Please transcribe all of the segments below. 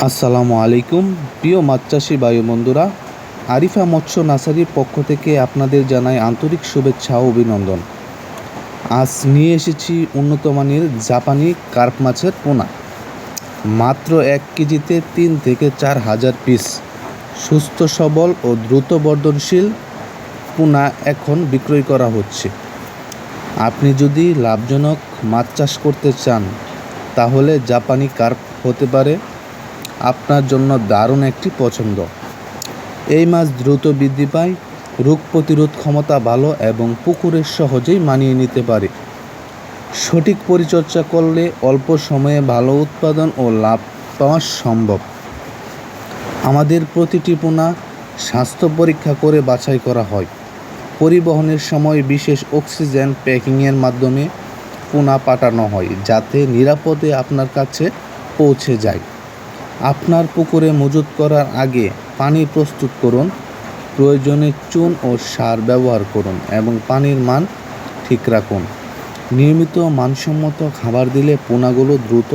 আসসালামু আলাইকুম প্রিয় মাছ চাষি ভাই বন্ধুরা, আরিফা মৎস্য নার্সারির পক্ষ থেকে আপনাদের জানাই আন্তরিক শুভেচ্ছা ও অভিনন্দন। আজ নিয়ে এসেছি উন্নত মানের জাপানি কার্প মাছের পোনা। মাত্র 1 কেজিতে 3 থেকে 4 হাজার পিস সুস্থ সবল ও দ্রুত বর্ধনশীল পোনা এখন বিক্রয় করা হচ্ছে। আপনি যদি লাভজনক মাছ চাষ করতে চান তাহলে জাপানি কার্প হতে পারে আপনার জন্য দারুণ একটি পছন্দ। এই মাছ দ্রুত বৃদ্ধি পায়, রোগ প্রতিরোধ ক্ষমতা ভালো এবং পুকুরে সহজেই মানিয়ে নিতে পারে। সঠিক পরিচর্যা করলে অল্প সময়ে ভালো উৎপাদন ও লাভ পাওয়া সম্ভব। আমাদের প্রতিটি পোনা স্বাস্থ্য পরীক্ষা করে বাছাই করা হয়। পরিবহনের সময় বিশেষ অক্সিজেন প্যাকিংয়ের মাধ্যমে পোনা পাঠানো হয় যাতে নিরাপদে আপনার কাছে পৌঁছে যায়। আপনার পুকুরে মজুত করার আগে পানি প্রস্তুত করুন, প্রয়োজনে চুন ও সার ব্যবহার করুন এবং পানির মান ঠিক রাখুন। নিয়মিত মানসম্মত খাবার দিলে পোনাগুলো দ্রুত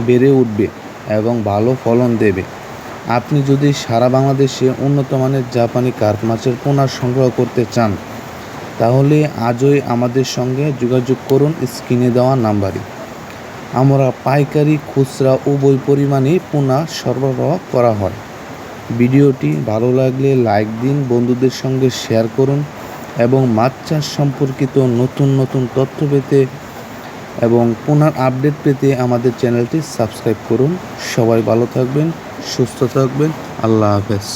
বেড়ে উঠবে এবং ভালো ফলন দেবে। আপনি যদি সারা বাংলাদেশে উন্নত মানের জাপানি কার্প মাছের পোনা সংগ্রহ করতে চান তাহলে আজই আমাদের সঙ্গে যোগাযোগ করুন স্ক্রিনে দেওয়া নাম্বারে। আমরা পাইকারি খুচরা উভয় পরিমাণে পোনা সরবরাহ করা হয়। ভিডিওটি ভালো লাগলে লাইক দিন, বন্ধুদের সঙ্গে শেয়ার করুন এবং মাছ চাষ সম্পর্কিত নতুন নতুন তথ্য পেতে এবং পোনার আপডেট পেতে আমাদের চ্যানেলটি সাবস্ক্রাইব করুন। সবাই ভালো থাকবেন, সুস্থ থাকবেন। আল্লাহ হাফেজ।